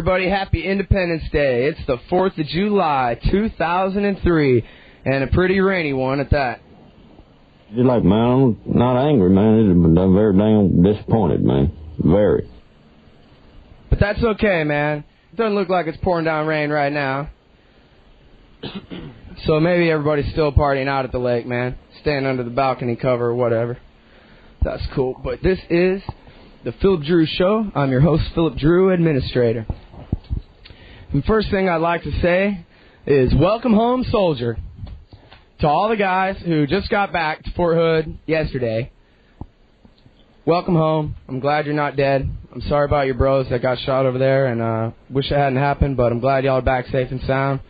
everybody. Happy Independence Day. It's the 4th of July, 2003, and a pretty rainy one at that. Just like, man, I'm not angry, man. I'm very damn disappointed, man. Very. But that's okay, man. It doesn't look like it's pouring down rain right now. So maybe everybody's still partying out at the lake, man. Staying under the balcony cover or whatever. That's cool. But this is the Philip Drew Show. I'm your host, Philip Drew, administrator. And first thing I'd like to say is welcome home, soldier. To all the guys who just got back to Fort Hood yesterday, welcome home. I'm glad you're not dead. I'm sorry about your bros that got shot over there, and wish it hadn't happened, but I'm glad y'all are back safe and sound.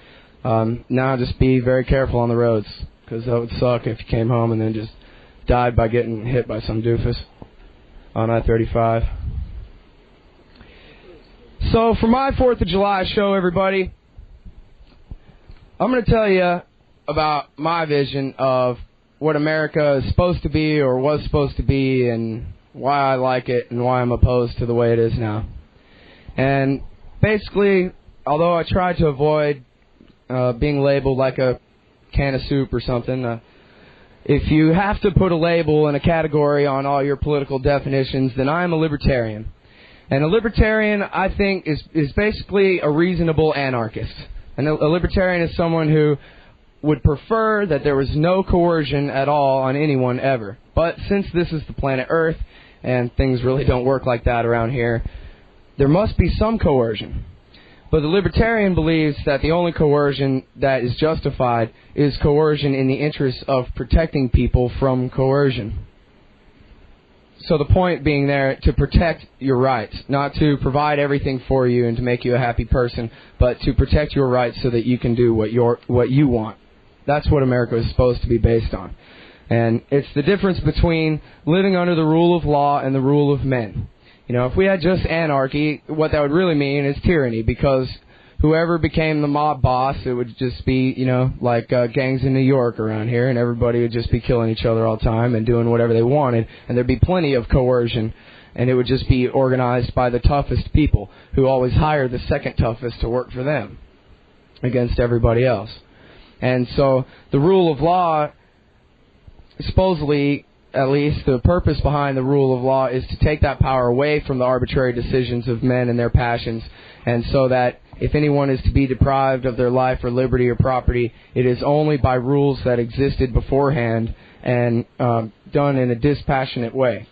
Now just be very careful on the roads, because that would suck if you came home and then just died by getting hit by some doofus on I-35. So for my 4th of July show, everybody, I'm going to tell you about my vision of what America is supposed to be or was supposed to be, and why I like it and why I'm opposed to the way it is now. And basically, although I try to avoid being labeled like a can of soup or something, if you have to put a label and a category on all your political definitions, then I am a libertarian. And a libertarian, I think, is basically a reasonable anarchist. And a libertarian is someone who would prefer that there was no coercion at all on anyone ever. But since this is the planet Earth, and things really don't work like that around here, there must be some coercion. But the libertarian believes that the only coercion that is justified is coercion in the interest of protecting people from coercion. So the point being there to protect your rights, not to provide everything for you and to make you a happy person, but to protect your rights so that you can do what you want. That's what America is supposed to be based on. And it's the difference between living under the rule of law and the rule of men. You know, if we had just anarchy, what that would really mean is tyranny, because whoever became the mob boss, it would just be, you know, like gangs in New York around here, and everybody would just be killing each other all the time and doing whatever they wanted, and there'd be plenty of coercion, and it would just be organized by the toughest people, who always hire the second toughest to work for them against everybody else. And so the rule of law, supposedly, at least the purpose behind the rule of law is to take that power away from the arbitrary decisions of men and their passions, and so that if anyone is to be deprived of their life or liberty or property, it is only by rules that existed beforehand and done in a dispassionate way,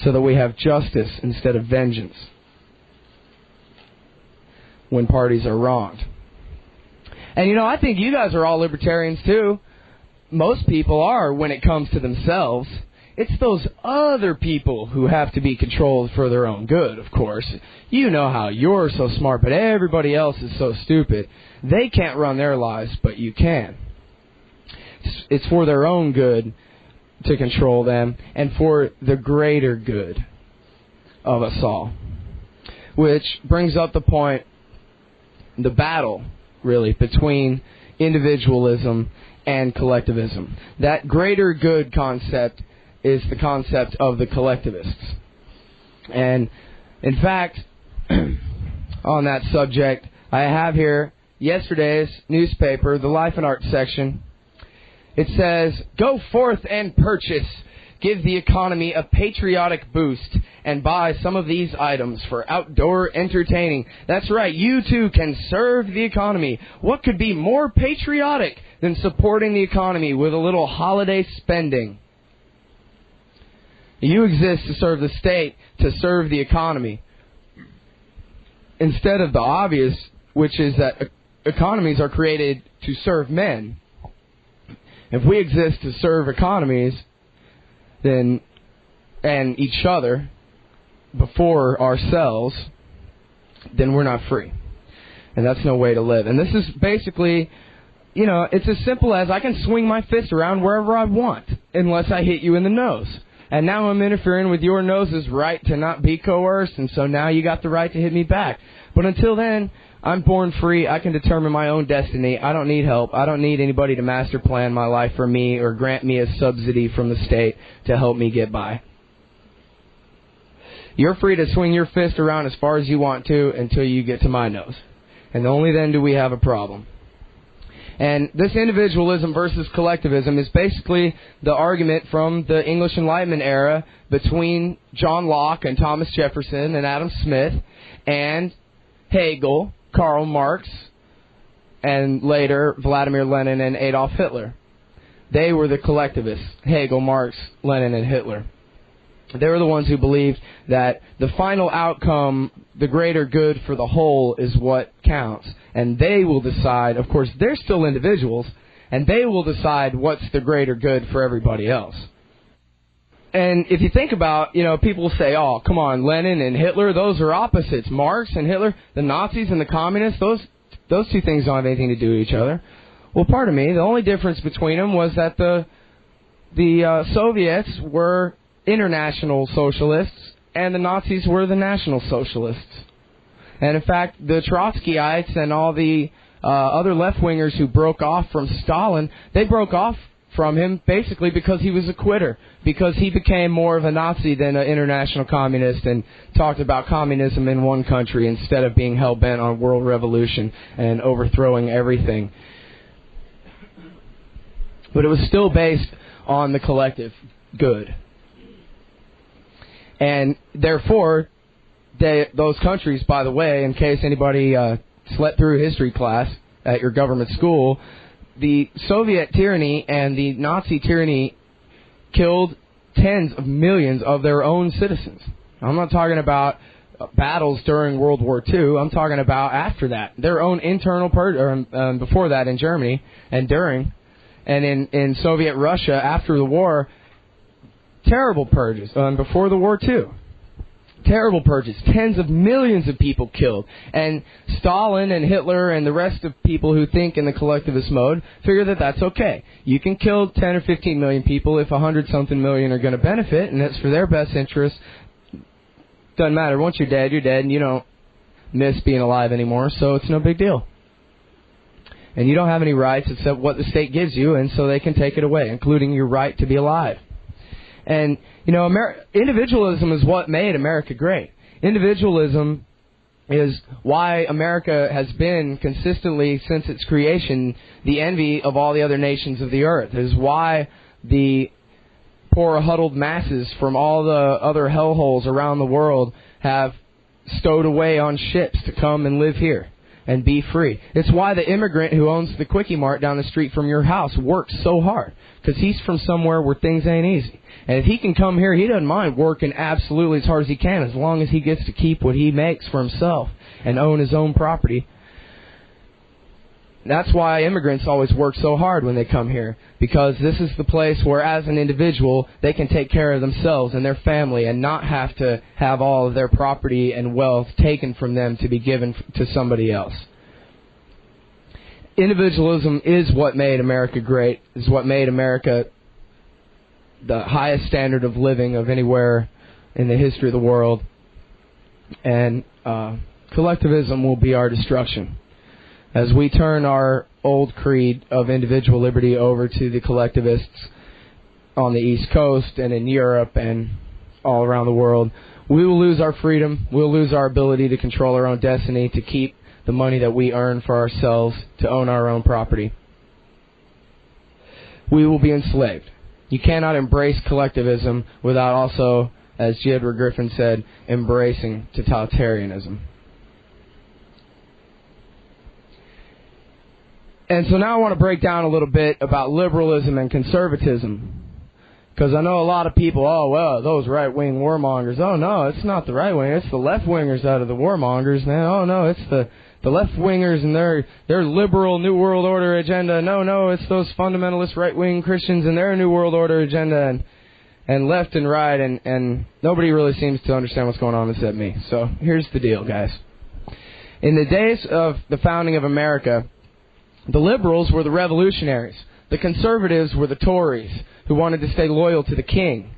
so that we have justice instead of vengeance when parties are wronged. And you know, I think you guys are all libertarians too. Most people are when it comes to themselves. It's those other people who have to be controlled for their own good, of course. You know how you're so smart, but everybody else is so stupid. They can't run their lives, but you can. It's for their own good to control them and for the greater good of us all. Which brings up the point, the battle, really, between individualism and collectivism. That greater good concept is the concept of the collectivists. And in fact, on that subject, I have here yesterday's newspaper, the Life and Art section. It says, "Go forth and purchase. Give the economy a patriotic boost and buy some of these items for outdoor entertaining." That's right, you too can serve the economy. What could be more patriotic than supporting the economy with a little holiday spending? You exist to serve the state, to serve the economy, instead of the obvious, which is that economies are created to serve men. If we exist to serve economies, then, and each other before ourselves, then we're not free. And that's no way to live. And this is basically, you know, it's as simple as I can swing my fist around wherever I want, unless I hit you in the nose. And now I'm interfering with your nose's right to not be coerced, and so now you got the right to hit me back. But until then, I'm born free. I can determine my own destiny. I don't need help. I don't need anybody to master plan my life for me or grant me a subsidy from the state to help me get by. You're free to swing your fist around as far as you want to until you get to my nose. And only then do we have a problem. And this individualism versus collectivism is basically the argument from the English Enlightenment era between John Locke and Thomas Jefferson and Adam Smith and Hegel, Karl Marx, and later Vladimir Lenin and Adolf Hitler. They were the collectivists, Hegel, Marx, Lenin, and Hitler. They were the ones who believed that the final outcome, the greater good for the whole, is what counts. And they will decide, of course, they're still individuals, and they will decide what's the greater good for everybody else. And if you think about, people say, oh, come on, Lenin and Hitler, those are opposites. Marx and Hitler, the Nazis and the communists, those two things don't have anything to do with each other. Well, pardon me, the only difference between them was that the Soviets were international socialists, and the Nazis were the national socialists. And in fact, the Trotskyites and all the other left-wingers who broke off from Stalin, they broke off from him basically because he was a quitter, because he became more of a Nazi than an international communist and talked about communism in one country instead of being hell-bent on world revolution and overthrowing everything. But it was still based on the collective good. And therefore, those countries, by the way, in case anybody slept through history class at your government school, the Soviet tyranny and the Nazi tyranny killed tens of millions of their own citizens. I'm not talking about battles during World War II. I'm talking about after that. Their own internal before that in Germany and during. And in Soviet Russia after the war, terrible purges. Before the war, too. Terrible purges. Tens of millions of people killed. And Stalin and Hitler and the rest of people who think in the collectivist mode figure that that's okay. You can kill 10 or 15 million people if 100-something million are going to benefit, and it's for their best interest. Doesn't matter. Once you're dead, and you don't miss being alive anymore, so it's no big deal. And you don't have any rights except what the state gives you, and so they can take it away, including your right to be alive. And, individualism is what made America great. Individualism is why America has been consistently, since its creation, the envy of all the other nations of the earth. It is why the poor huddled masses from all the other hellholes around the world have stowed away on ships to come and live here and be free. It's why the immigrant who owns the Quickie Mart down the street from your house works so hard, because he's from somewhere where things ain't easy. And if he can come here, he doesn't mind working absolutely as hard as he can, as long as he gets to keep what he makes for himself and own his own property. That's why immigrants always work so hard when they come here, because this is the place where, as an individual, they can take care of themselves and their family and not have to have all of their property and wealth taken from them to be given to somebody else. Individualism is what made America great, is what made America the highest standard of living of anywhere in the history of the world. And collectivism will be our destruction. As we turn our old creed of individual liberty over to the collectivists on the East Coast and in Europe and all around the world, we will lose our freedom, we'll lose our ability to control our own destiny, to keep the money that we earn for ourselves, to own our own property. We will be enslaved. You cannot embrace collectivism without also, as J. Edward Griffin said, embracing totalitarianism. And so now I want to break down a little bit about liberalism and conservatism. Because I know a lot of people, oh, well, those right-wing warmongers. Oh, no, it's not the right-wing. It's the left-wingers out of the warmongers. Oh, no, it's the left-wingers and their liberal New World Order agenda. No, it's those fundamentalist right-wing Christians and their New World Order agenda. And left and right. And nobody really seems to understand what's going on except me. So here's the deal, guys. In the days of the founding of America, the liberals were the revolutionaries. The conservatives were the Tories, who wanted to stay loyal to the king,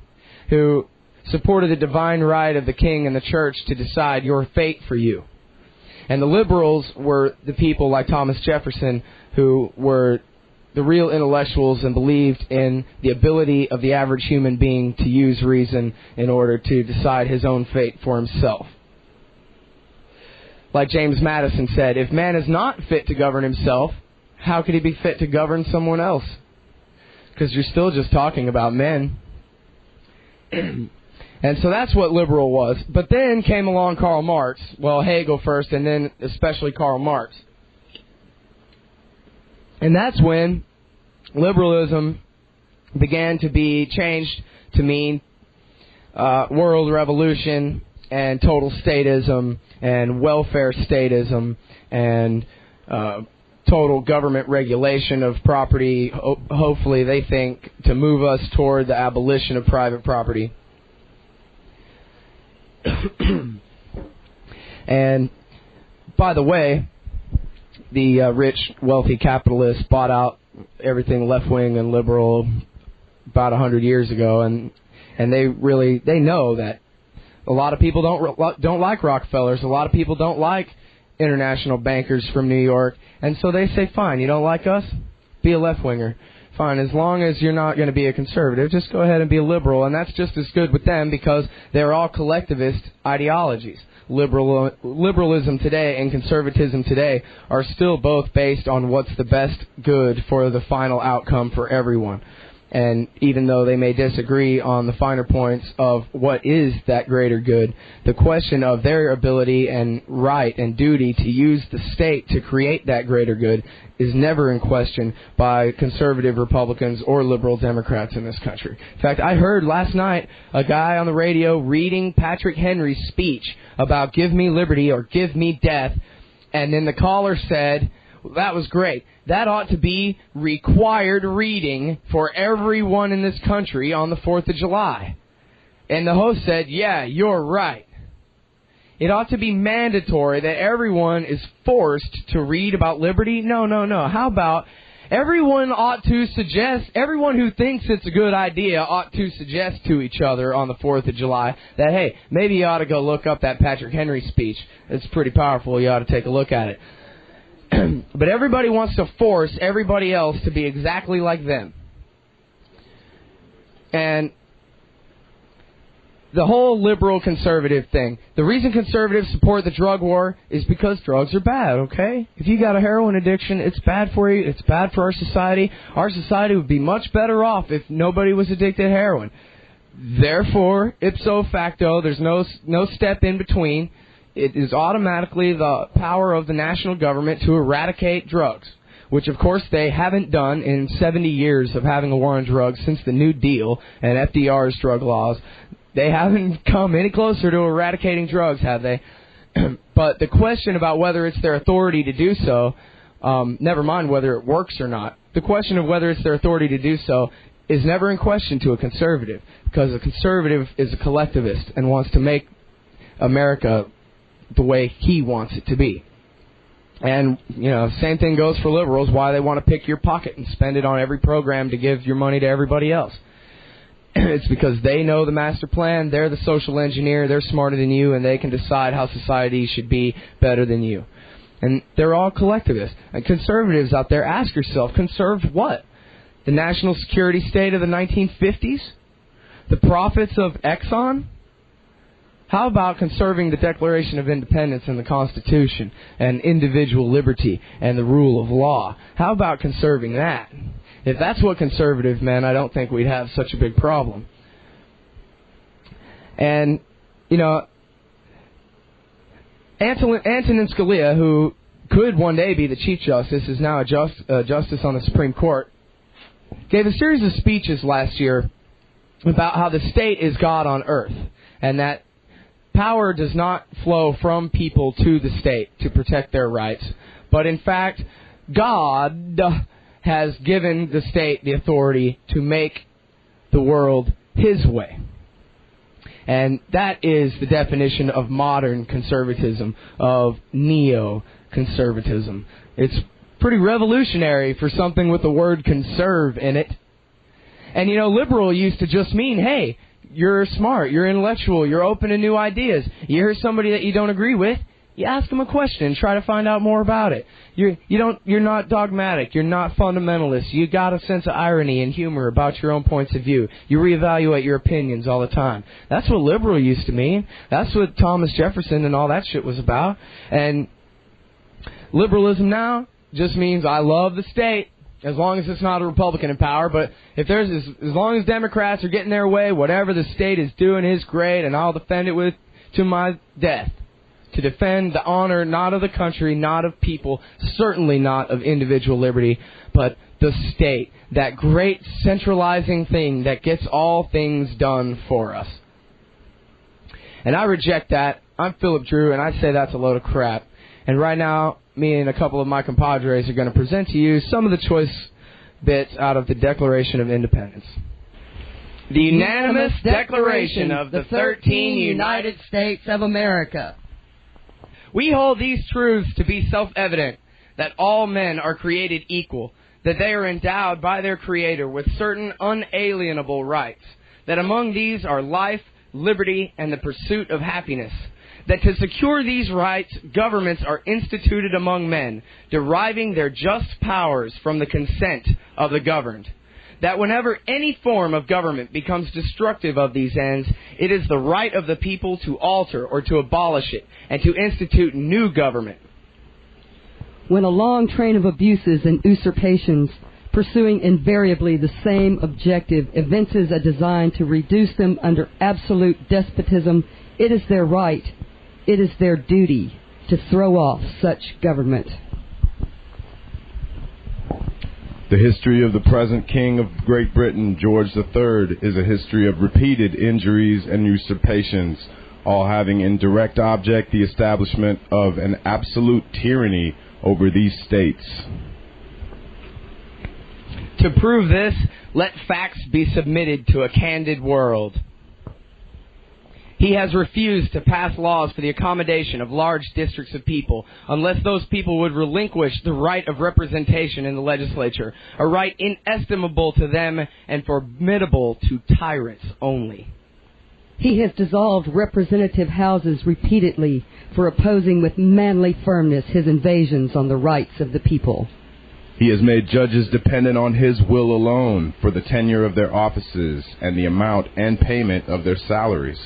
who supported the divine right of the king and the church to decide your fate for you. And the liberals were the people like Thomas Jefferson, who were the real intellectuals and believed in the ability of the average human being to use reason in order to decide his own fate for himself. Like James Madison said, if man is not fit to govern himself, how could he be fit to govern someone else? Because you're still just talking about men. And so that's what liberal was. But then came along Karl Marx. Well, Hegel first, and then especially Karl Marx. And that's when liberalism began to be changed to mean world revolution and total statism and welfare statism and total government regulation of property. Hopefully they think to move us toward the abolition of private property. And by the way, the rich, wealthy capitalists bought out everything left-wing and liberal about 100 years ago, and they know that a lot of people don't like Rockefellers. A lot of people don't like international bankers from New York, and so they say, fine, you don't like us? Be a left-winger. Fine, as long as you're not going to be a conservative, just go ahead and be a liberal, and that's just as good with them because they're all collectivist ideologies. Liberalism today and conservatism today are still both based on what's the best good for the final outcome for everyone. And even though they may disagree on the finer points of what is that greater good, the question of their ability and right and duty to use the state to create that greater good is never in question by conservative Republicans or liberal Democrats in this country. In fact, I heard last night a guy on the radio reading Patrick Henry's speech about give me liberty or give me death, and then the caller said, that was great. That ought to be required reading for everyone in this country on the 4th of July. And the host said, yeah, you're right. It ought to be mandatory that everyone is forced to read about liberty. No. How about everyone who thinks it's a good idea ought to suggest to each other on the 4th of July that, hey, maybe you ought to go look up that Patrick Henry speech. It's pretty powerful. You ought to take a look at it. But everybody wants to force everybody else to be exactly like them. And the whole liberal conservative thing, the reason conservatives support the drug war is because drugs are bad, okay? If you got a heroin addiction, it's bad for you, it's bad for our society. Our society would be much better off if nobody was addicted to heroin. Therefore, ipso facto, there's no step in between. It is automatically the power of the national government to eradicate drugs, which, of course, they haven't done in 70 years of having a war on drugs since the New Deal and FDR's drug laws. They haven't come any closer to eradicating drugs, have they? But the question about whether it's their authority to do so, never mind whether it works or not, the question of whether it's their authority to do so is never in question to a conservative, because a conservative is a collectivist and wants to make America the way he wants it to be. And, same thing goes for liberals, why they want to pick your pocket and spend it on every program to give your money to everybody else. It's because they know the master plan, they're the social engineer, they're smarter than you, and they can decide how society should be better than you. And they're all collectivists. And conservatives out there, ask yourself, conserve what? The national security state of the 1950s? The profits of Exxon? How about conserving the Declaration of Independence and the Constitution and individual liberty and the rule of law? How about conserving that? If that's what conservative meant, I don't think we'd have such a big problem. And, Antonin Scalia, who could one day be the Chief Justice, is now a justice on the Supreme Court, gave a series of speeches last year about how the state is God on earth and that power does not flow from people to the state to protect their rights, but in fact, God has given the state the authority to make the world His way. And that is the definition of modern conservatism, of neo-conservatism. It's pretty revolutionary for something with the word conserve in it. And liberal used to just mean, hey, you're smart, you're intellectual, you're open to new ideas. You hear somebody that you don't agree with, You ask them a question and try to find out more about it. You're not dogmatic. You're not fundamentalist. You got a sense of irony and humor about your own points of view. You reevaluate your opinions all the time. That's what liberal used to mean. That's what Thomas Jefferson and all that shit was about. And liberalism now just means I love the state, as long as it's not a Republican in power. But if there's as long as Democrats are getting their way, whatever the state is doing is great, and I'll defend it to my death. To defend the honor not of the country, not of people, certainly not of individual liberty, but the state, that great centralizing thing that gets all things done for us. And I reject that. I'm Philip Drew, and I say that's a load of crap. And right now, me and a couple of my compadres are going to present to you some of the choice bits out of the Declaration of Independence. The unanimous Declaration of the 13 United States of America. We hold these truths to be self-evident, that all men are created equal, that they are endowed by their Creator with certain unalienable rights, that among these are life, liberty, and the pursuit of happiness, that to secure these rights, governments are instituted among men, deriving their just powers from the consent of the governed, that whenever any form of government becomes destructive of these ends, it is the right of the people to alter or to abolish it, and to institute new government. When a long train of abuses and usurpations, pursuing invariably the same objective, evinces a design to reduce them under absolute despotism, it is their right, it is their duty to throw off such government. The history of the present King of Great Britain, George III, is a history of repeated injuries and usurpations, all having in direct object the establishment of an absolute tyranny over these states. To prove this, let facts be submitted to a candid world. He has refused to pass laws for the accommodation of large districts of people unless those people would relinquish the right of representation in the legislature, a right inestimable to them and formidable to tyrants only. He has dissolved representative houses repeatedly for opposing with manly firmness his invasions on the rights of the people. He has made judges dependent on his will alone for the tenure of their offices and the amount and payment of their salaries.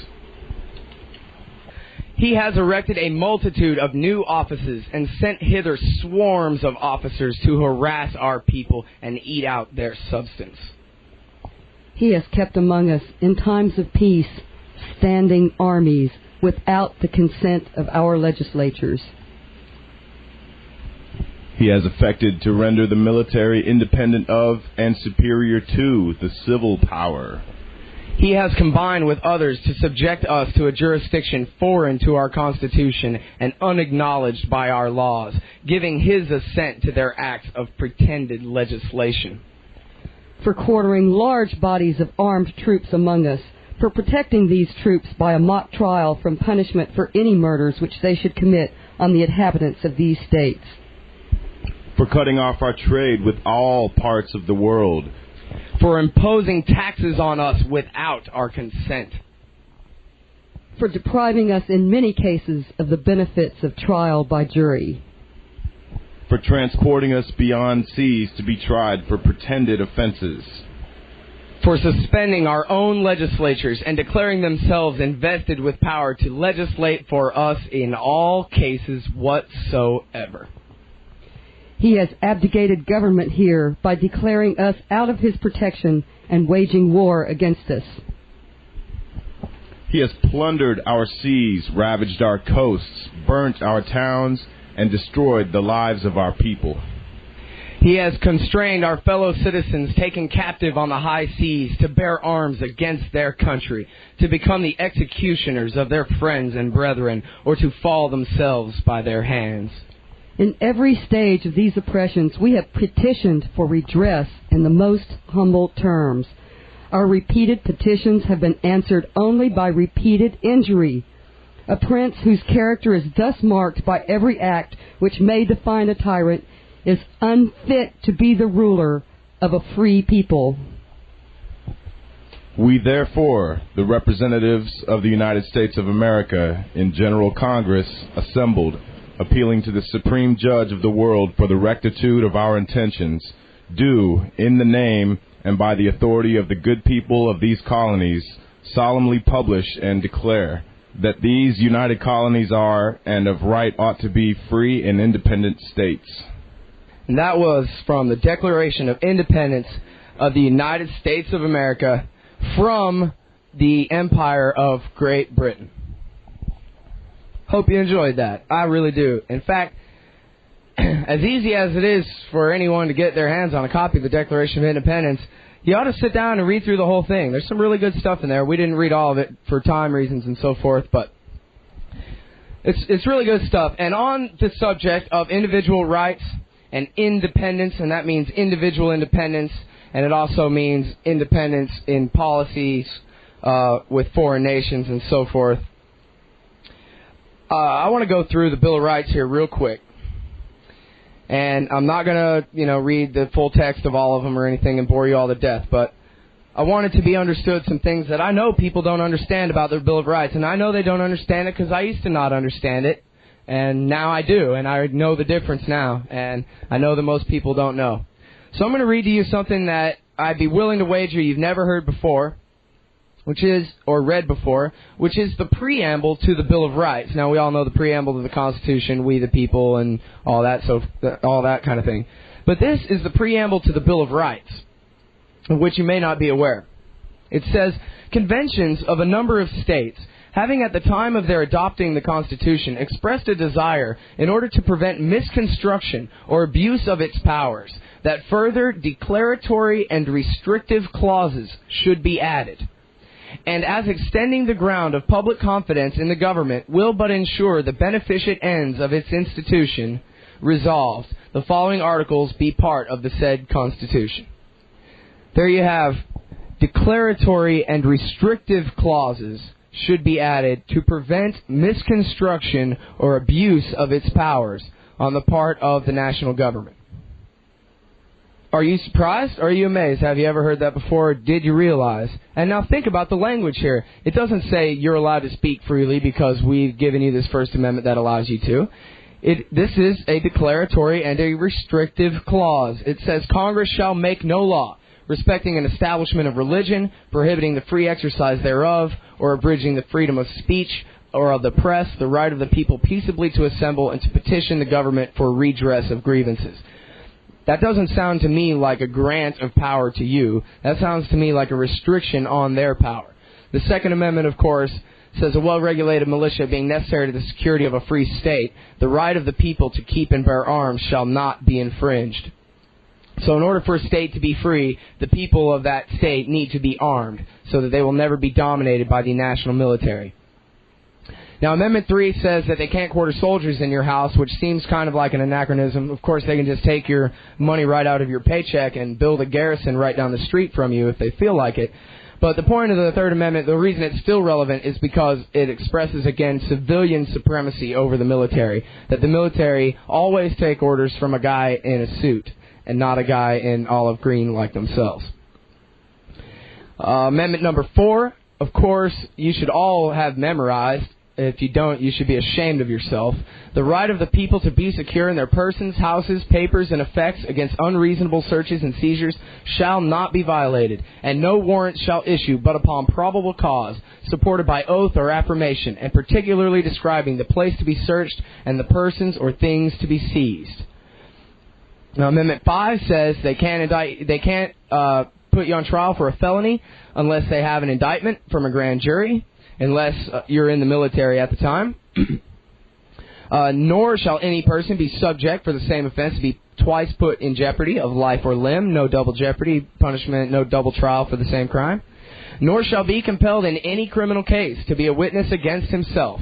He has erected a multitude of new offices and sent hither swarms of officers to harass our people and eat out their substance. He has kept among us, in times of peace, standing armies without the consent of our legislatures. He has effected to render the military independent of and superior to the civil power. He has combined with others to subject us to a jurisdiction foreign to our Constitution and unacknowledged by our laws, giving his assent to their acts of pretended legislation. For quartering large bodies of armed troops among us, for protecting these troops by a mock trial from punishment for any murders which they should commit on the inhabitants of these states. For cutting off our trade with all parts of the world. For imposing taxes on us without our consent. For depriving us in many cases of the benefits of trial by jury. For transporting us beyond seas to be tried for pretended offenses. For suspending our own legislatures and declaring themselves invested with power to legislate for us in all cases whatsoever. He has abdicated government here by declaring us out of his protection and waging war against us. He has plundered our seas, ravaged our coasts, burnt our towns, and destroyed the lives of our people. He has constrained our fellow citizens taken captive on the high seas to bear arms against their country, to become the executioners of their friends and brethren, or to fall themselves by their hands. In every stage of these oppressions, we have petitioned for redress in the most humble terms. Our repeated petitions have been answered only by repeated injury. A prince whose character is thus marked by every act which may define a tyrant is unfit to be the ruler of a free people. We therefore, the representatives of the United States of America in General Congress assembled, appealing to the Supreme Judge of the world for the rectitude of our intentions, do, in the name and by the authority of the good people of these colonies, solemnly publish and declare that these united colonies are, and of right ought to be, free and independent states. And that was from the Declaration of Independence of the United States of America from the Empire of Great Britain. Hope you enjoyed that. I really do. In fact, as easy as it is for anyone to get their hands on a copy of the Declaration of Independence, you ought to sit down and read through the whole thing. There's some really good stuff in there. We didn't read all of it for time reasons and so forth, but it's really good stuff. And on the subject of individual rights and independence, and that means individual independence, and it also means independence in policies with foreign nations and so forth. I want to go through the Bill of Rights here real quick. And I'm not going to, read the full text of all of them or anything and bore you all to death, but I want it to be understood some things that I know people don't understand about their Bill of Rights. And I know they don't understand it because I used to not understand it, and now I do, and I know the difference now, and I know that most people don't know. So I'm going to read to you something that I'd be willing to wager you've never heard before, or read before, which is the preamble to the Bill of Rights. Now, we all know the preamble to the Constitution, we the people, and all that kind of thing. But this is the preamble to the Bill of Rights, of which you may not be aware. It says, conventions of a number of states, having at the time of their adopting the Constitution expressed a desire, in order to prevent misconstruction or abuse of its powers, that further declaratory and restrictive clauses should be added. And as extending the ground of public confidence in the government will but ensure the beneficent ends of its institution, resolved, the following articles be part of the said Constitution. There you have declaratory and restrictive clauses should be added to prevent misconstruction or abuse of its powers on the part of the national government. Are you surprised? Or are you amazed? Have you ever heard that before? Did you realize? And now think about the language here. It doesn't say you're allowed to speak freely because we've given you this First Amendment that allows you to. This is a declaratory and a restrictive clause. It says Congress shall make no law respecting an establishment of religion, prohibiting the free exercise thereof, or abridging the freedom of speech or of the press, the right of the people peaceably to assemble and to petition the government for redress of grievances. That doesn't sound to me like a grant of power to you. That sounds to me like a restriction on their power. The Second Amendment, of course, says a well-regulated militia being necessary to the security of a free state, the right of the people to keep and bear arms shall not be infringed. So in order for a state to be free, the people of that state need to be armed so that they will never be dominated by the national military. Now, Amendment 3 says that they can't quarter soldiers in your house, which seems kind of like an anachronism. Of course, they can just take your money right out of your paycheck and build a garrison right down the street from you if they feel like it. But the point of the Third Amendment, the reason it's still relevant, is because it expresses, again, civilian supremacy over the military. That the military always take orders from a guy in a suit and not a guy in olive green like themselves. Amendment number 4, of course, you should all have memorized. If you don't, you should be ashamed of yourself. The right of the people to be secure in their persons, houses, papers, and effects against unreasonable searches and seizures shall not be violated, and no warrant shall issue but upon probable cause, supported by oath or affirmation, and particularly describing the place to be searched and the persons or things to be seized. Now, Amendment 5 says they can't put you on trial for a felony unless they have an indictment from a grand jury, unless you're in the military at the time. Nor shall any person be subject for the same offense to be twice put in jeopardy of life or limb. No double jeopardy punishment, no double trial for the same crime. Nor shall be compelled in any criminal case to be a witness against himself.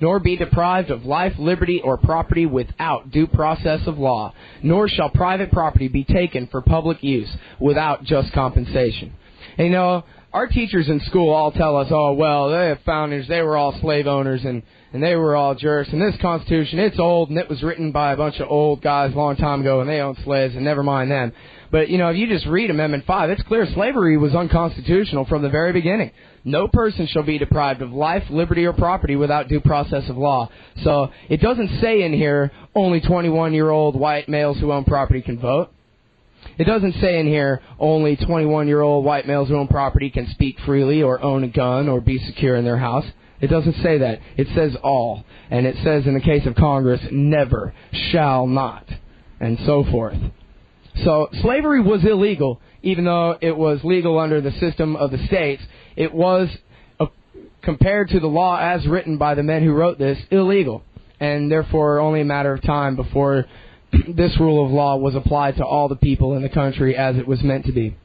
Nor be deprived of life, liberty, or property without due process of law. Nor shall private property be taken for public use without just compensation. And our teachers in school all tell us, oh, well, the founders, they were all slave owners and they were all jerks. And this Constitution, it's old, and it was written by a bunch of old guys a long time ago, and they owned slaves, and never mind them. But, you know, if you just read Amendment 5, it's clear slavery was unconstitutional from the very beginning. No person shall be deprived of life, liberty, or property without due process of law. So it doesn't say in here only 21-year-old white males who own property can vote. It doesn't say in here only 21-year-old white males who own property can speak freely or own a gun or be secure in their house. It doesn't say that. It says all. And it says in the case of Congress, never, shall not, and so forth. So slavery was illegal, even though it was legal under the system of the states. It was, compared to the law as written by the men who wrote this, illegal. And therefore only a matter of time before this rule of law was applied to all the people in the country as it was meant to be.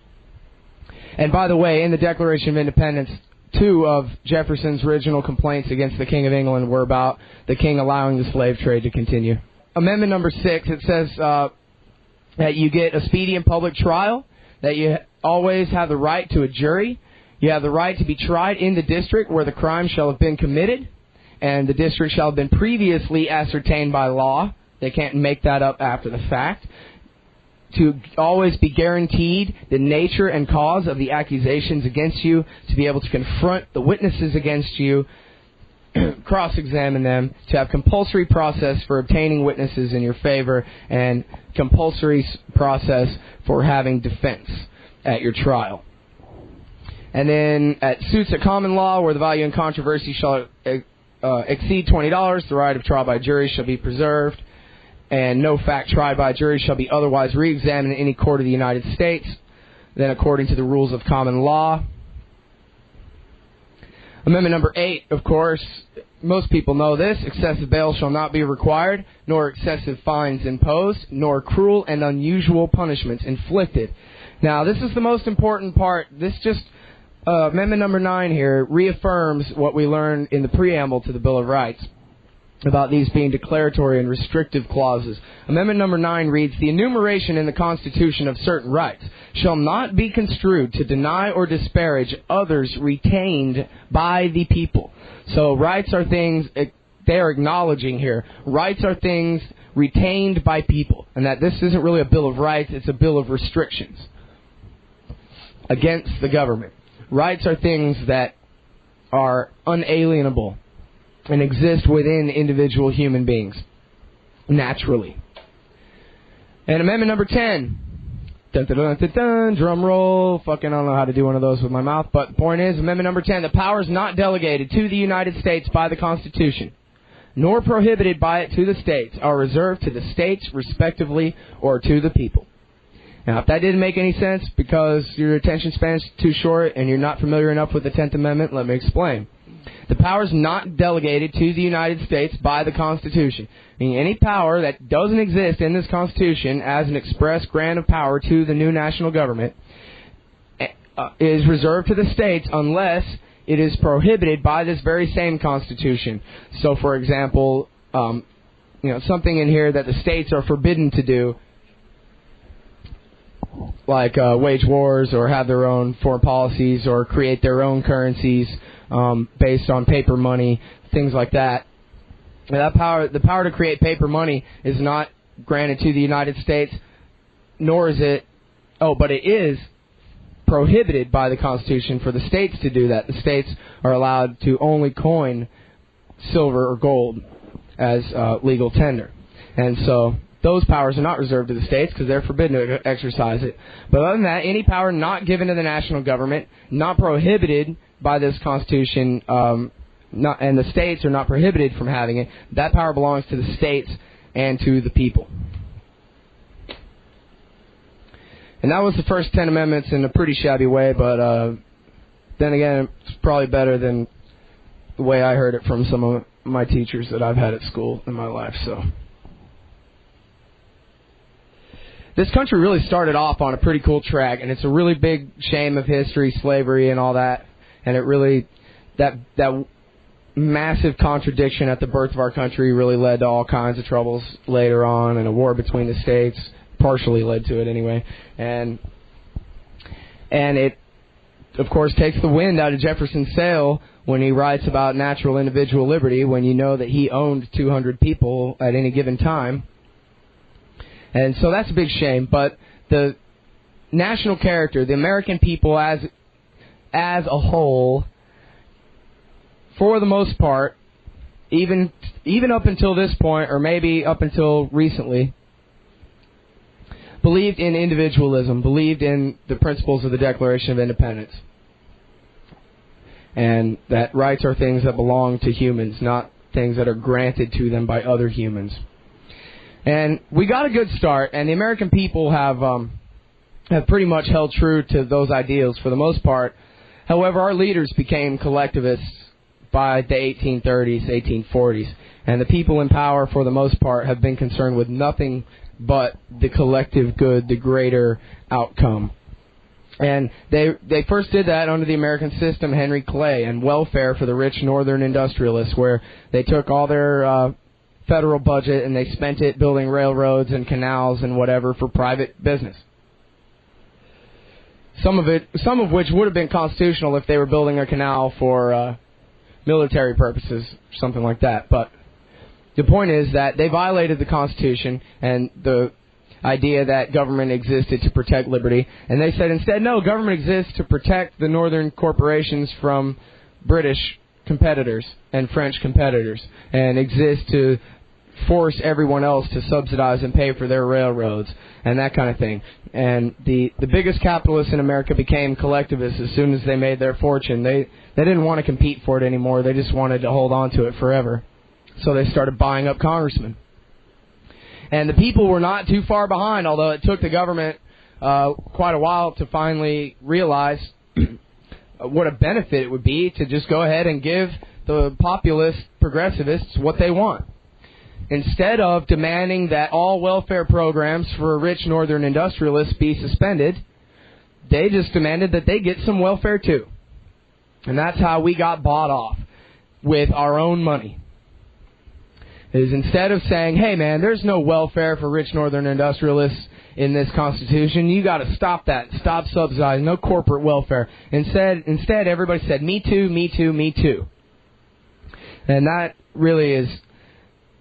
And by the way, in the Declaration of Independence, 2 of Jefferson's original complaints against the King of England were about the king allowing the slave trade to continue. Amendment number 6, it says that you get a speedy and public trial, that you always have the right to a jury, you have the right to be tried in the district where the crime shall have been committed, and the district shall have been previously ascertained by law. They can't make that up after the fact. To always be guaranteed the nature and cause of the accusations against you, to be able to confront the witnesses against you, cross-examine them, to have compulsory process for obtaining witnesses in your favor, and compulsory process for having defense at your trial. And then at suits at common law, where the value in controversy shall exceed $20, the right of trial by jury shall be preserved, and no fact tried by a jury shall be otherwise re-examined in any court of the United States than according to the rules of common law. Amendment number 8, of course, most people know this. Excessive bail shall not be required, nor excessive fines imposed, nor cruel and unusual punishments inflicted. Now, this is the most important part. This just, Amendment number 9 here reaffirms what we learned in the preamble to the Bill of Rights about these being declaratory and restrictive clauses. Amendment number 9 reads, the enumeration in the Constitution of certain rights shall not be construed to deny or disparage others retained by the people. So rights are things, they are acknowledging here, rights are things retained by people. And that this isn't really a Bill of Rights, it's a Bill of Restrictions against the government. Rights are things that are unalienable and exist within individual human beings, naturally. And Amendment number 10. Dun, dun, dun, dun, dun, drum roll. I don't know how to do one of those with my mouth. But the point is, Amendment number 10, the powers not delegated to the United States by the Constitution, nor prohibited by it to the states, are reserved to the states respectively or to the people. Now, if that didn't make any sense because your attention span is too short and you're not familiar enough with the 10th Amendment, let me explain. The powers not delegated to the United States by the Constitution, meaning any power that doesn't exist in this Constitution as an express grant of power to the new national government, is reserved to the states unless it is prohibited by this very same Constitution. So, for example, something in here that the states are forbidden to do, like wage wars or have their own foreign policies or create their own currencies based on paper money, things like that. And that power, the power to create paper money, is not granted to the United States, nor is it, but it is prohibited by the Constitution for the states to do that. The states are allowed to only coin silver or gold as legal tender. And so those powers are not reserved to the states because they're forbidden to exercise it. But other than that, any power not given to the national government, not prohibited by this Constitution, and the states are not prohibited from having it, that power belongs to the states and to the people. And that was the first 10 amendments in a pretty shabby way, but then again, it's probably better than the way I heard it from some of my teachers that I've had at school in my life. So this country really started off on a pretty cool track, and it's a really big shame of history, slavery, and all that. And it really, that massive contradiction at the birth of our country really led to all kinds of troubles later on, and a war between the states partially led to it anyway. And it of course, takes the wind out of Jefferson's sail when he writes about natural individual liberty, when you know that he owned 200 people at any given time. And so that's a big shame. But the national character, the American people as a whole, for the most part, even up until this point, or maybe up until recently, believed in individualism, believed in the principles of the Declaration of Independence. And that rights are things that belong to humans, not things that are granted to them by other humans. And we got a good start, and the American people have pretty much held true to those ideals for the most part. However, our leaders became collectivists by the 1830s, 1840s, and the people in power for the most part have been concerned with nothing but the collective good, the greater outcome. And they first did that under the American system, Henry Clay, and welfare for the rich northern industrialists, where they took all their federal budget and they spent it building railroads and canals and whatever for private business. Some of which would have been constitutional if they were building a canal for military purposes, something like that. But the point is that they violated the Constitution and the idea that government existed to protect liberty, and they said instead, no, government exists to protect the northern corporations from British competitors and French competitors, and exists to force everyone else to subsidize and pay for their railroads and that kind of thing. And the biggest capitalists in America became collectivists as soon as they made their fortune. They didn't want to compete for it anymore. They just wanted to hold on to it forever. So they started buying up congressmen. And the people were not too far behind, although it took the government quite a while to finally realize what a benefit it would be to just go ahead and give the populist progressivists what they want. Instead of demanding that all welfare programs for rich northern industrialists be suspended, they just demanded that they get some welfare too. And that's how we got bought off with our own money. Is instead of saying, hey man, there's no welfare for rich northern industrialists in this Constitution, you got to stop that, stop subsidizing, no corporate welfare. Instead, everybody said, me too, me too, me too. And that really is,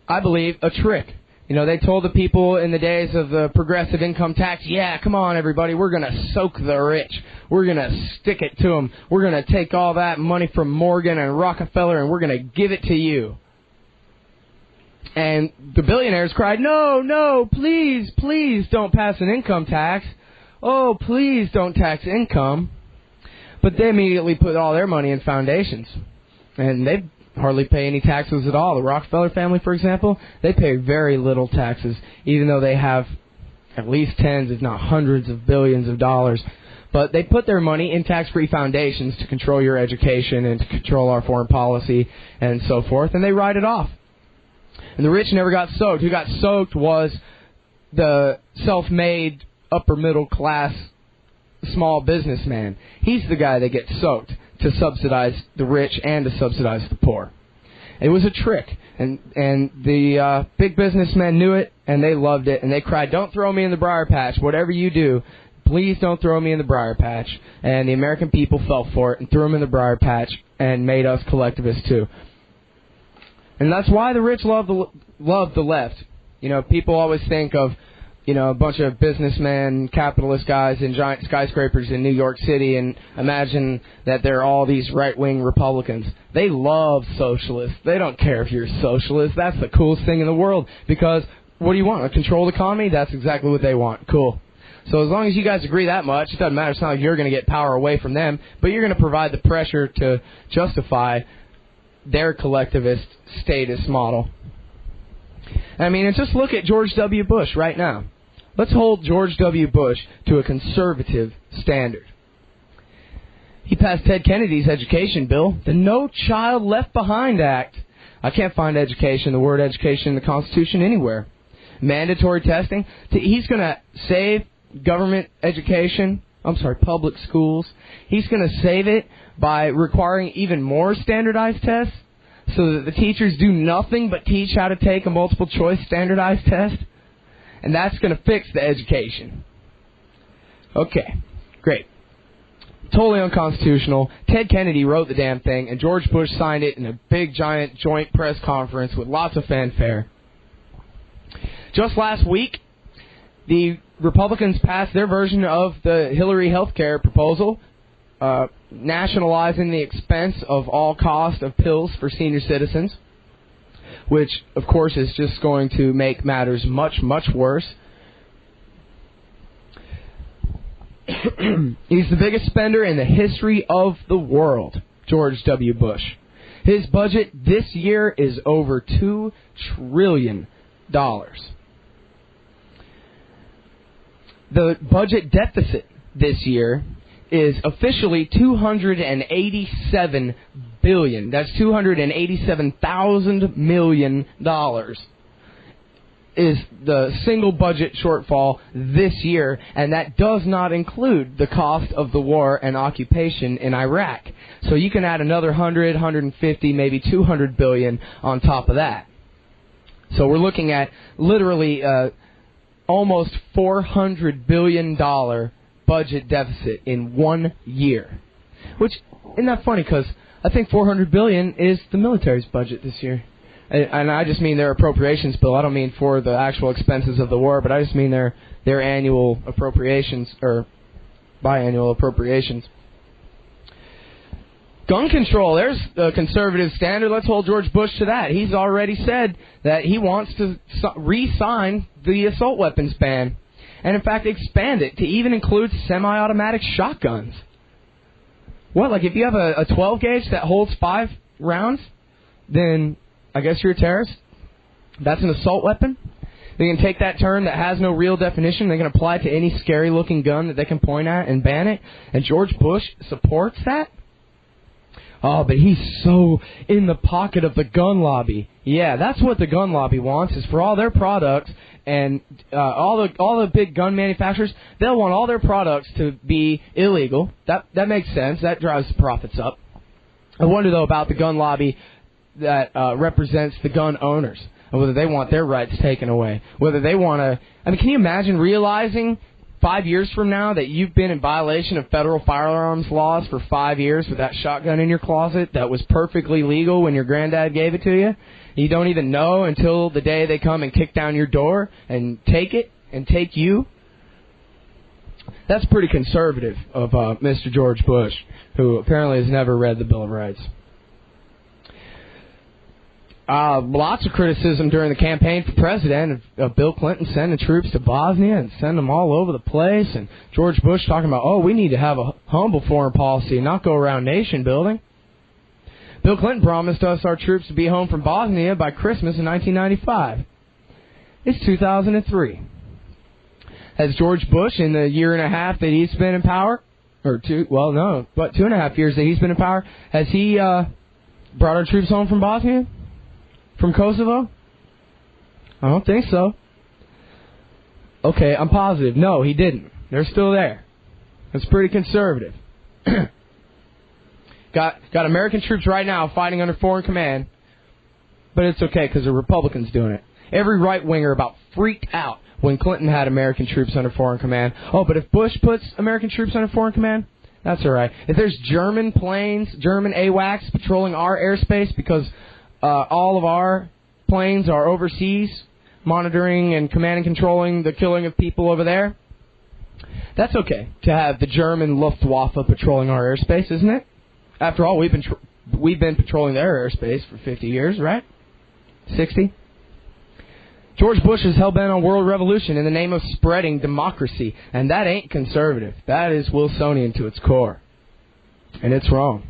I believe, a trick. You know, they told the people in the days of the progressive income tax, yeah, come on everybody, we're going to soak the rich. We're going to stick it to them. We're going to take all that money from Morgan and Rockefeller and we're going to give it to you. And the billionaires cried, no, no, please, please don't pass an income tax. Oh, please don't tax income. But they immediately put all their money in foundations. And they hardly pay any taxes at all. The Rockefeller family, for example, they pay very little taxes, even though they have at least tens, if not hundreds of billions of dollars. But they put their money in tax-free foundations to control your education and to control our foreign policy and so forth, and they write it off. And the rich never got soaked. Who got soaked was the self-made, upper-middle-class small businessman. He's the guy that gets soaked to subsidize the rich and to subsidize the poor. It was a trick, and the big businessmen knew it, and they loved it, and they cried, don't throw me in the briar patch. Whatever you do, please don't throw me in the briar patch. And the American people fell for it and threw them in the briar patch and made us collectivists too. And that's why the rich love the left. You know, people always think of, you know, a bunch of businessmen, capitalist guys in giant skyscrapers in New York City and imagine that they're all these right-wing Republicans. They love socialists. They don't care if you're a socialist. That's the coolest thing in the world because what do you want? A controlled economy? That's exactly what they want. Cool. So as long as you guys agree that much, it doesn't matter. It's not like you're going to get power away from them, but you're going to provide the pressure to justify their collectivist status model. I mean, and just look at George W. Bush right now. Let's hold George W. Bush to a conservative standard. He passed Ted Kennedy's education bill, the No Child Left Behind Act. I can't find the word education in the Constitution anywhere. Mandatory testing. He's going to save government education, public schools. He's going to save it by requiring even more standardized tests so that the teachers do nothing but teach how to take a multiple choice standardized test. And that's going to fix the education. Okay, great. Totally unconstitutional. Ted Kennedy wrote the damn thing, and George Bush signed it in a big, giant joint press conference with lots of fanfare. Just last week, the Republicans passed their version of the Hillary health care proposal, nationalizing the expense of all cost of pills for senior citizens, which, of course, is just going to make matters much, much worse. He's the biggest spender in the history of the world, George W. Bush. His budget this year is over $2 trillion. The budget deficit this year is officially $287 billion. That's $287,000 million is the single budget shortfall this year, and that does not include the cost of the war and occupation in Iraq. So you can add another 100, 150, maybe 200 billion on top of that. So we're looking at literally almost $400 billion budget deficit in 1 year. Which, isn't that funny? Because I think $400 billion is the military's budget this year. And I just mean their appropriations bill. I don't mean for the actual expenses of the war, but I just mean their annual appropriations, or biannual appropriations. Gun control, there's the conservative standard. Let's hold George Bush to that. He's already said that he wants to re-sign the assault weapons ban, and in fact expand it to even include semi-automatic shotguns. What, like if you have a 12 gauge that holds 5 rounds, then I guess you're a terrorist? That's an assault weapon? They can take that term that has no real definition, they can apply it to any scary-looking gun that they can point at and ban it, and George Bush supports that? Oh, but he's so in the pocket of the gun lobby. Yeah, that's what the gun lobby wants, is for all their products, and all the big gun manufacturers, they'll want all their products to be illegal. That makes sense. That drives the profits up. I wonder, though, about the gun lobby that represents the gun owners, and whether they want their rights taken away, whether they want to... I mean, can you imagine realizing 5 years from now that you've been in violation of federal firearms laws for 5 years with that shotgun in your closet that was perfectly legal when your granddad gave it to you? You don't even know until the day they come and kick down your door and take it and take you? That's pretty conservative of Mr. George Bush, who apparently has never read the Bill of Rights. Lots of criticism during the campaign for president of Bill Clinton sending troops to Bosnia and sending them all over the place, and George Bush talking about, we need to have a humble foreign policy and not go around nation building. Bill Clinton promised us our troops to be home from Bosnia by Christmas in 1995. It's 2003. Has George Bush, in the year and a half that he's been in power, but 2.5 years that he's been in power, has he brought our troops home from Bosnia? From Kosovo? I don't think so. Okay, I'm positive. No, he didn't. They're still there. That's pretty conservative. Got American troops right now fighting under foreign command, but it's okay because the Republicans doing it. Every right-winger about freaked out when Clinton had American troops under foreign command. Oh, but if Bush puts American troops under foreign command, that's all right. If there's German planes, German AWACS patrolling our airspace because all of our planes are overseas, monitoring and command and controlling the killing of people over there, that's okay to have the German Luftwaffe patrolling our airspace, isn't it? After all, we've been patrolling their airspace for 50 years, right? 60? George Bush is hell-bent on world revolution in the name of spreading democracy, and that ain't conservative. That is Wilsonian to its core, and it's wrong.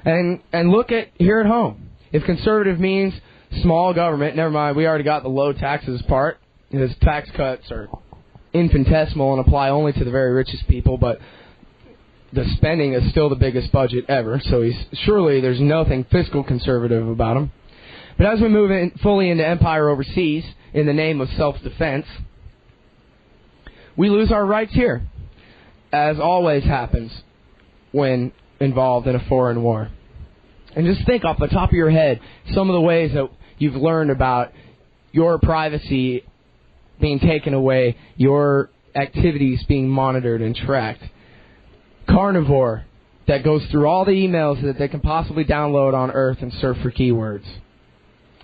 And look at here at home. If conservative means small government, never mind, we already got the low taxes part. His tax cuts are infinitesimal and apply only to the very richest people, but the spending is still the biggest budget ever, so surely there's nothing fiscal conservative about him. But as we move fully into empire overseas in the name of self-defense, we lose our rights here, as always happens when involved in a foreign war. And just think off the top of your head some of the ways that you've learned about your privacy being taken away, your activities being monitored and tracked. carnivore that goes through all the emails that they can possibly download on Earth and surf for keywords.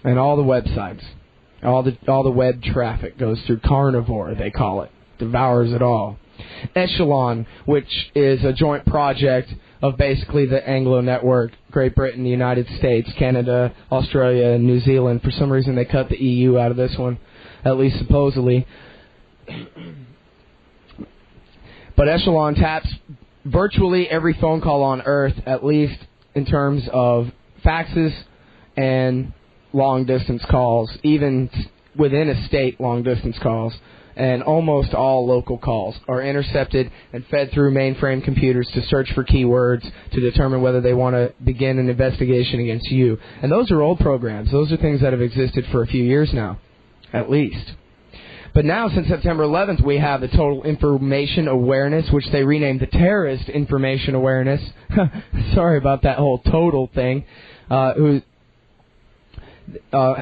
And all the websites. All the web traffic goes through carnivore, they call it. Devours it all. Echelon, which is a joint project of basically the Anglo Network, Great Britain, the United States, Canada, Australia, and New Zealand. For some reason they cut the EU out of this one, at least supposedly. But Echelon taps virtually every phone call on Earth, at least in terms of faxes and long-distance calls, even within a state long-distance calls. And almost all local calls are intercepted and fed through mainframe computers to search for keywords to determine whether they want to begin an investigation against you. And those are old programs. Those are things that have existed for a few years now, at least. But now, since September 11th, we have the Total Information Awareness, which they renamed the Terrorist Information Awareness. Sorry about that whole total thing.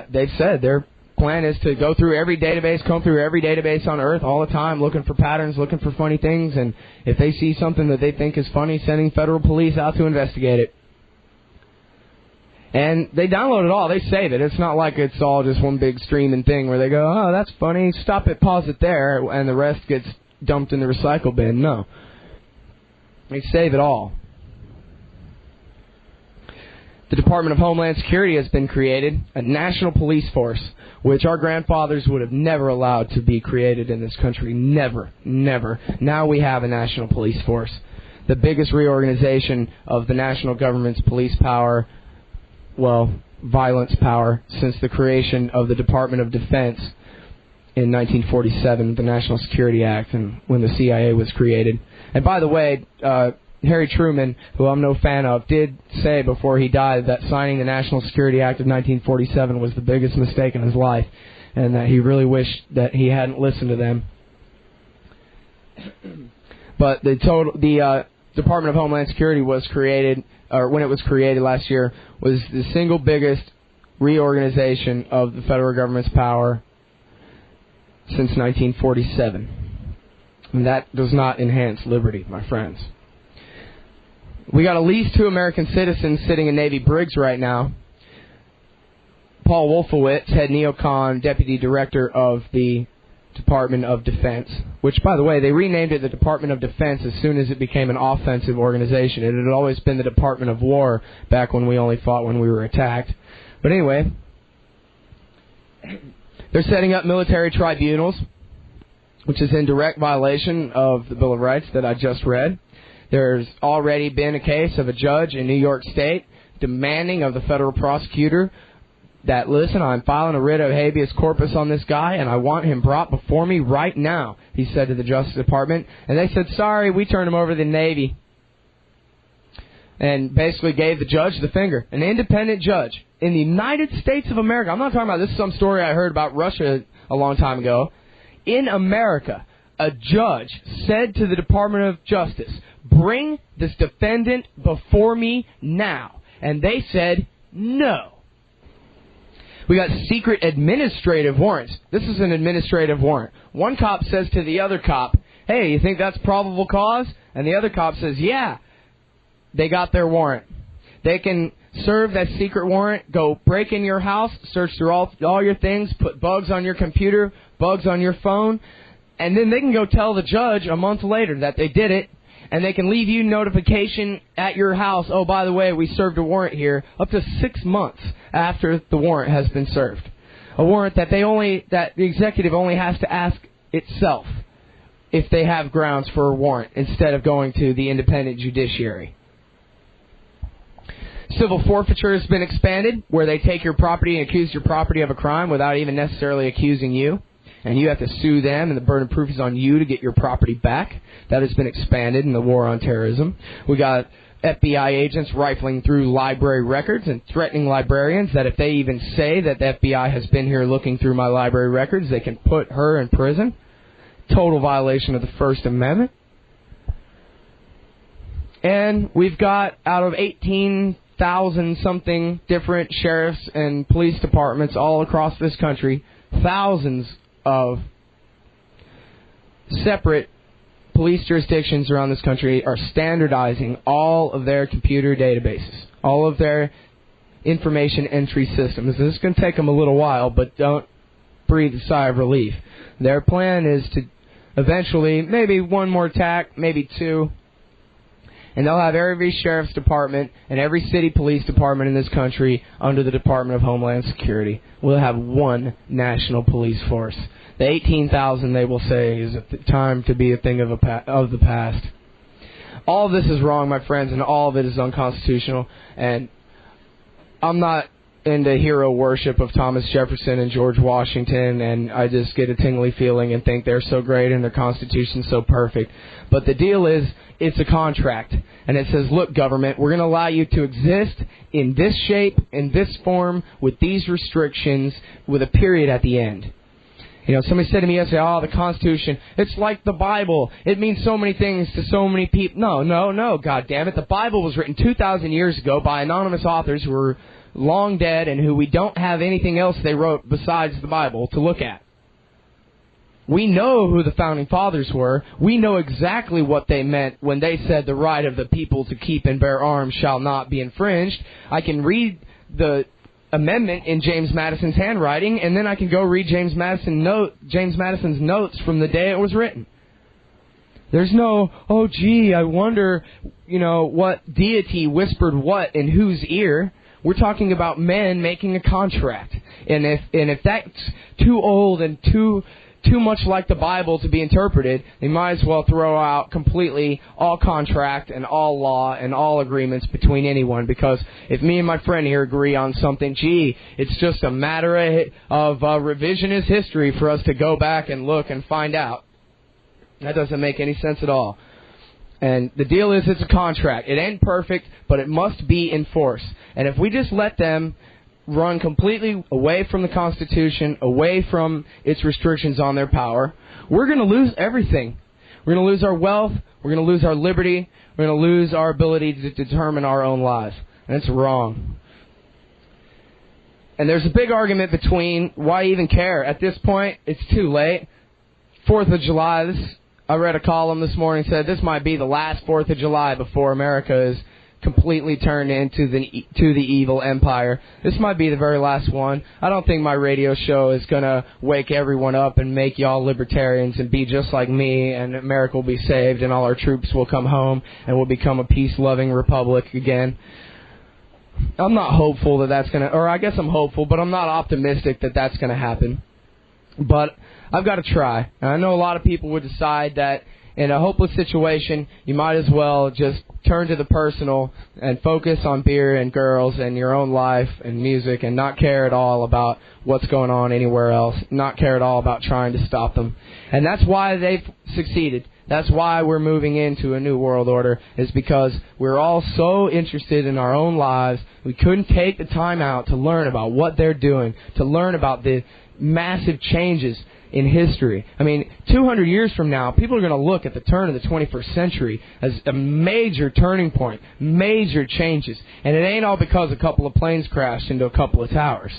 They've said their plan is to go through every database, comb through every database on Earth all the time, looking for patterns, looking for funny things, and if they see something that they think is funny, sending federal police out to investigate it. And they download it all. They save it. It's not like it's all just one big streaming thing where they go, oh, that's funny, stop it, pause it there, and the rest gets dumped in the recycle bin. No. They save it all. The Department of Homeland Security has been created, a national police force, which our grandfathers would have never allowed to be created in this country. Never, never. Now we have a national police force. The biggest reorganization of the national government's police power, well, violence power, since the creation of the Department of Defense in 1947, the National Security Act, and when the CIA was created. And by the way, Harry Truman, who I'm no fan of, did say before he died that signing the National Security Act of 1947 was the biggest mistake in his life, and that he really wished that he hadn't listened to them. But the Department of Homeland Security was created, or when it was created last year, was the single biggest reorganization of the federal government's power since 1947. And that does not enhance liberty, my friends. We got at least 2 American citizens sitting in Navy brigs right now. Paul Wolfowitz, head neocon deputy director of the Department of Defense, which, by the way, they renamed it the Department of Defense as soon as it became an offensive organization. It had always been the Department of War back when we only fought when we were attacked. But anyway, they're setting up military tribunals, which is in direct violation of the Bill of Rights that I just read. There's already been a case of a judge in New York State demanding of the federal prosecutor that, listen, I'm filing a writ of habeas corpus on this guy, and I want him brought before me right now, he said to the Justice Department. And they said, sorry, we turned him over to the Navy. And basically gave the judge the finger. An independent judge in the United States of America. I'm not talking about, this is some story I heard about Russia a long time ago. In America, a judge said to the Department of Justice, bring this defendant before me now. And they said, no. We got secret administrative warrants. This is an administrative warrant. One cop says to the other cop, hey, you think that's probable cause? And the other cop says, yeah. They got their warrant. They can serve that secret warrant, go break in your house, search through all your things, put bugs on your computer, bugs on your phone, and then they can go tell the judge a month later that they did it, and they can leave you notification at your house, oh, by the way, we served a warrant here, up to 6 months after the warrant has been served. A warrant that the executive only has to ask itself if they have grounds for a warrant, instead of going to the independent judiciary. Civil forfeiture has been expanded, where they take your property and accuse your property of a crime without even necessarily accusing you. And you have to sue them, and the burden of proof is on you to get your property back. That has been expanded in the war on terrorism. We got FBI agents rifling through library records and threatening librarians that if they even say that the FBI has been here looking through my library records, they can put her in prison. Total violation of the First Amendment. And we've got, out of 18,000-something different sheriffs and police departments all across this country, thousands of separate police jurisdictions around this country are standardizing all of their computer databases, all of their information entry systems. This is going to take them a little while, but don't breathe a sigh of relief. Their plan is to eventually, maybe one more tack, maybe two, and they'll have every sheriff's department and every city police department in this country under the Department of Homeland Security. We'll have one national police force. The 18,000, they will say, is time to be a thing of the past. All of this is wrong, my friends, and all of it is unconstitutional. And I'm not into hero worship of Thomas Jefferson and George Washington, and I just get a tingly feeling and think they're so great and their Constitution's so perfect. But the deal is, it's a contract, and it says, look, government, we're going to allow you to exist in this shape, in this form, with these restrictions, with a period at the end. You know, somebody said to me yesterday, the Constitution, it's like the Bible. It means so many things to so many people. No, God damn it. The Bible was written 2,000 years ago by anonymous authors who were long dead and who we don't have anything else they wrote besides the Bible to look at. We know who the Founding Fathers were. We know exactly what they meant when they said the right of the people to keep and bear arms shall not be infringed. I can read the amendment in James Madison's handwriting, and then I can go read James Madison's notes from the day it was written. There's no, I wonder, what deity whispered what in whose ear. We're talking about men making a contract. And if that's too old and too much like the Bible to be interpreted, they might as well throw out completely all contract and all law and all agreements between anyone. Because if me and my friend here agree on something, it's just a matter of revisionist history for us to go back and look and find out. That doesn't make any sense at all. And the deal is, it's a contract. It ain't perfect, but it must be enforced. And if we just let them run completely away from the Constitution, away from its restrictions on their power, we're going to lose everything. We're going to lose our wealth. We're going to lose our liberty. We're going to lose our ability to determine our own lives. And it's wrong. And there's a big argument between why even care. At this point, it's too late. 4th of July, I read a column this morning said this might be the last 4th of July before America is completely turned into the evil empire. This might be the very last one. I don't think my radio show is going to wake everyone up and make y'all libertarians and be just like me, and America will be saved and all our troops will come home and we'll become a peace-loving republic again. I'm not hopeful that that's going to, or I guess I'm hopeful, but I'm not optimistic that that's going to happen. But I've got to try. And I know a lot of people would decide that in a hopeless situation, you might as well just turn to the personal and focus on beer and girls and your own life and music and not care at all about what's going on anywhere else, not care at all about trying to stop them. And that's why they've succeeded. That's why we're moving into a new world order, is because we're all so interested in our own lives, we couldn't take the time out to learn about what they're doing, to learn about the massive changes in history. I mean, 200 years from now, people are going to look at the turn of the 21st century as a major turning point, major changes. And it ain't all because a couple of planes crashed into a couple of towers.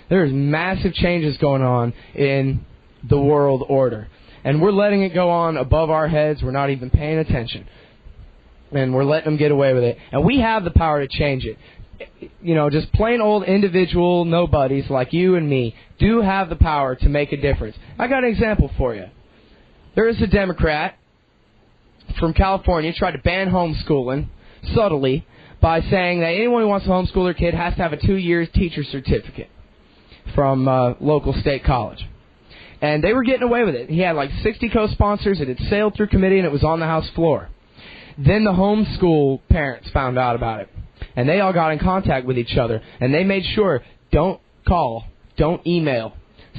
There's massive changes going on in the world order. And we're letting it go on above our heads. We're not even paying attention. And we're letting them get away with it. And we have the power to change it. Just plain old individual nobodies like you and me do have the power to make a difference. I got an example for you. There is a Democrat from California tried to ban homeschooling subtly by saying that anyone who wants to homeschool their kid has to have a 2-year teacher certificate from local state college. And they were getting away with it. He had like 60 co-sponsors. It had sailed through committee and it was on the House floor. Then the homeschool parents found out about it. And they all got in contact with each other. And they made sure, don't call, don't email.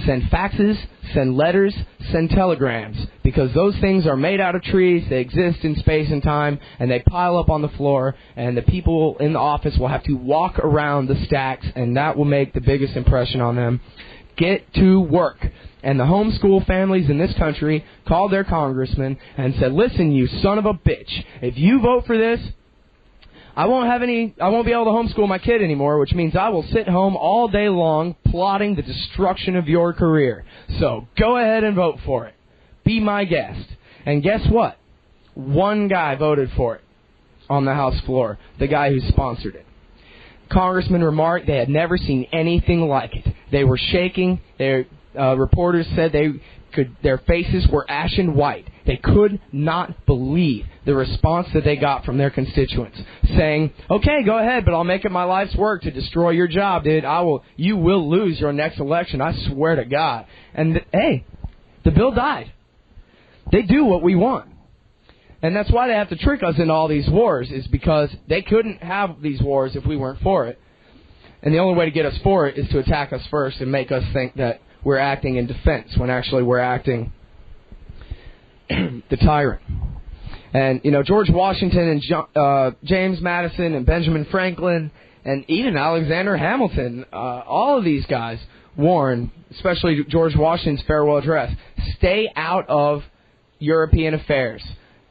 Send faxes, send letters, send telegrams. Because those things are made out of trees, they exist in space and time, and they pile up on the floor, and the people in the office will have to walk around the stacks, and that will make the biggest impression on them. Get to work. And the homeschool families in this country called their congressman and said, listen, you son of a bitch, if you vote for this, I won't be able to homeschool my kid anymore, which means I will sit home all day long plotting the destruction of your career. So go ahead and vote for it. Be my guest. And guess what? one guy voted for it on the House floor, the guy who sponsored it. Congressman remarked they had never seen anything like it. They were shaking. Their reporters said their faces were ashen white. They could not believe the response that they got from their constituents, saying, "Okay, go ahead, but I'll make it my life's work to destroy your job, dude. You will lose your next election. I swear to God." And hey, the bill died. They do what we want. And that's why they have to trick us into all these wars, is because they couldn't have these wars if we weren't for it. And the only way to get us for it is to attack us first and make us think that we're acting in defense when actually we're acting the tyrant. And, George Washington and James Madison and Benjamin Franklin and even Alexander Hamilton, all of these guys warned, especially George Washington's farewell address, stay out of European affairs.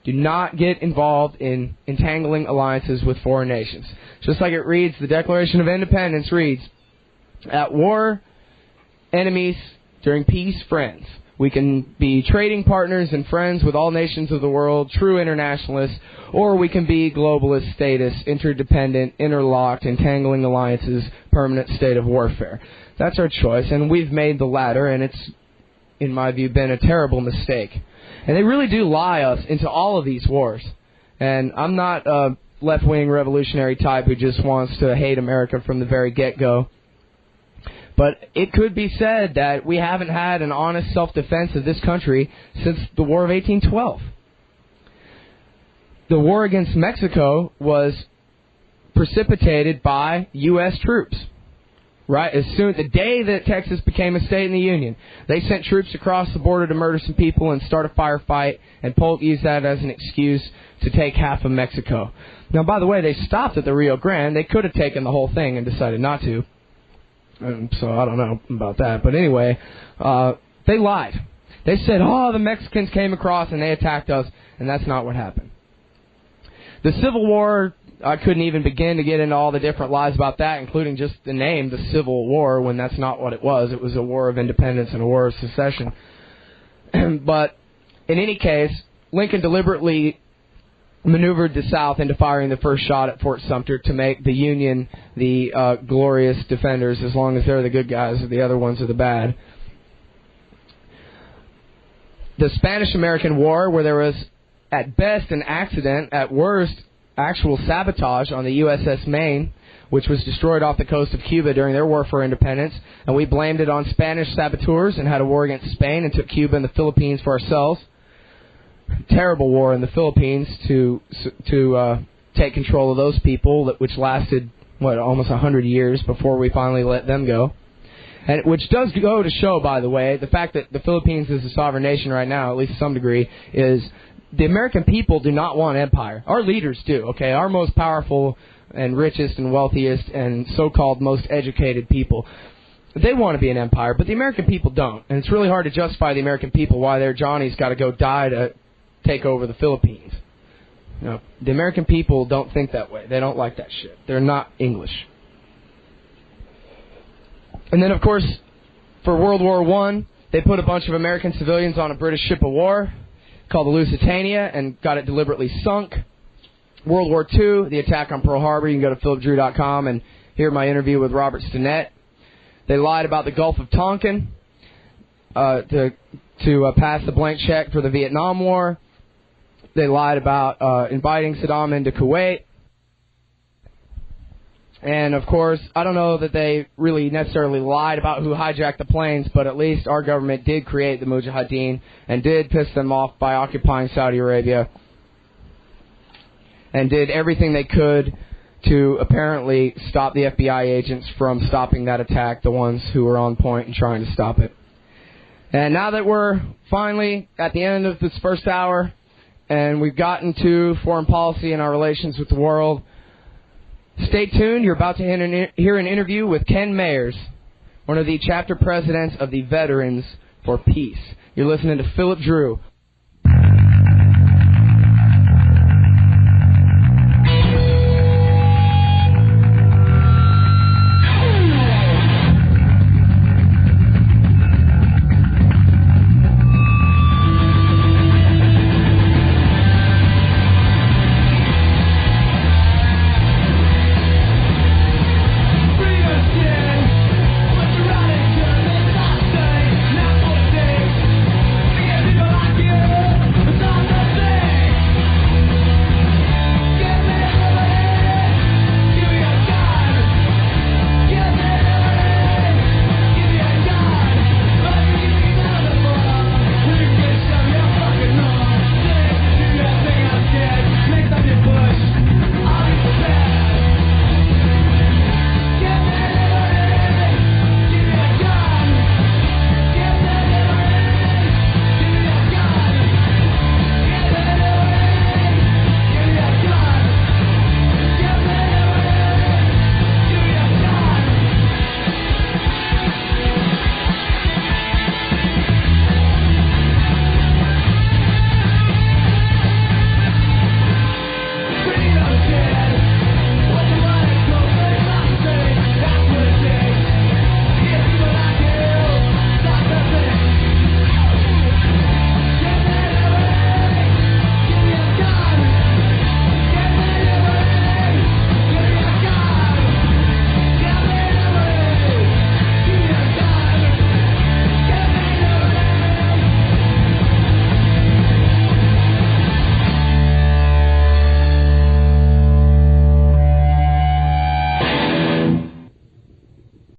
Do not get involved in entangling alliances with foreign nations. Just like it reads, the Declaration of Independence reads, at war, enemies, during peace, friends. We can be trading partners and friends with all nations of the world, true internationalists, or we can be globalist statists, interdependent, interlocked, entangling alliances, permanent state of warfare. That's our choice, and we've made the latter, and it's, in my view, been a terrible mistake. And they really do lie us into all of these wars. And I'm not a left-wing revolutionary type who just wants to hate America from the very get-go. But it could be said that we haven't had an honest self-defense of this country since the War of 1812. The war against Mexico was precipitated by U.S. troops. Right, the day that Texas became a state in the Union, they sent troops across the border to murder some people and start a firefight, and Polk used that as an excuse to take half of Mexico. Now, by the way, they stopped at the Rio Grande. They could have taken the whole thing and decided not to. So I don't know about that. But anyway, they lied. They said, the Mexicans came across and they attacked us, and that's not what happened. The Civil War, I couldn't even begin to get into all the different lies about that, including just the name, the Civil War, when that's not what it was. It was a war of independence and a war of secession. But in any case, Lincoln deliberately maneuvered the South into firing the first shot at Fort Sumter to make the Union the glorious defenders, as long as they're the good guys, the other ones are the bad. The Spanish-American War, where there was at best an accident, at worst actual sabotage on the USS Maine, which was destroyed off the coast of Cuba during their war for independence, and we blamed it on Spanish saboteurs and had a war against Spain and took Cuba and the Philippines for ourselves. Terrible war in the Philippines to take control of those people, which lasted, almost 100 years before we finally let them go. And which does go to show, by the way, the fact that the Philippines is a sovereign nation right now, at least to some degree, is the American people do not want empire. Our leaders do, okay? Our most powerful and richest and wealthiest and so-called most educated people, they want to be an empire, but the American people don't. And it's really hard to justify the American people why their Johnny's got to go die to take over the Philippines. The American people don't think that way. They don't like that shit. They're not English. And then, of course, for World War I, they put a bunch of American civilians on a British ship of war called the Lusitania and got it deliberately sunk. World War II, the attack on Pearl Harbor. You can go to philipdrew.com and hear my interview with Robert Stinnett. They lied about the Gulf of Tonkin to pass the blank check for the Vietnam War. They lied about inviting Saddam into Kuwait. And, of course, I don't know that they really necessarily lied about who hijacked the planes, but at least our government did create the Mujahideen and did piss them off by occupying Saudi Arabia and did everything they could to apparently stop the FBI agents from stopping that attack, the ones who were on point and trying to stop it. And now that we're finally at the end of this first hour and we've gotten to foreign policy and our relations with the world, stay tuned. You're about to hear an interview with Ken Mayers, one of the chapter presidents of the Veterans for Peace. You're listening to Philip Drew,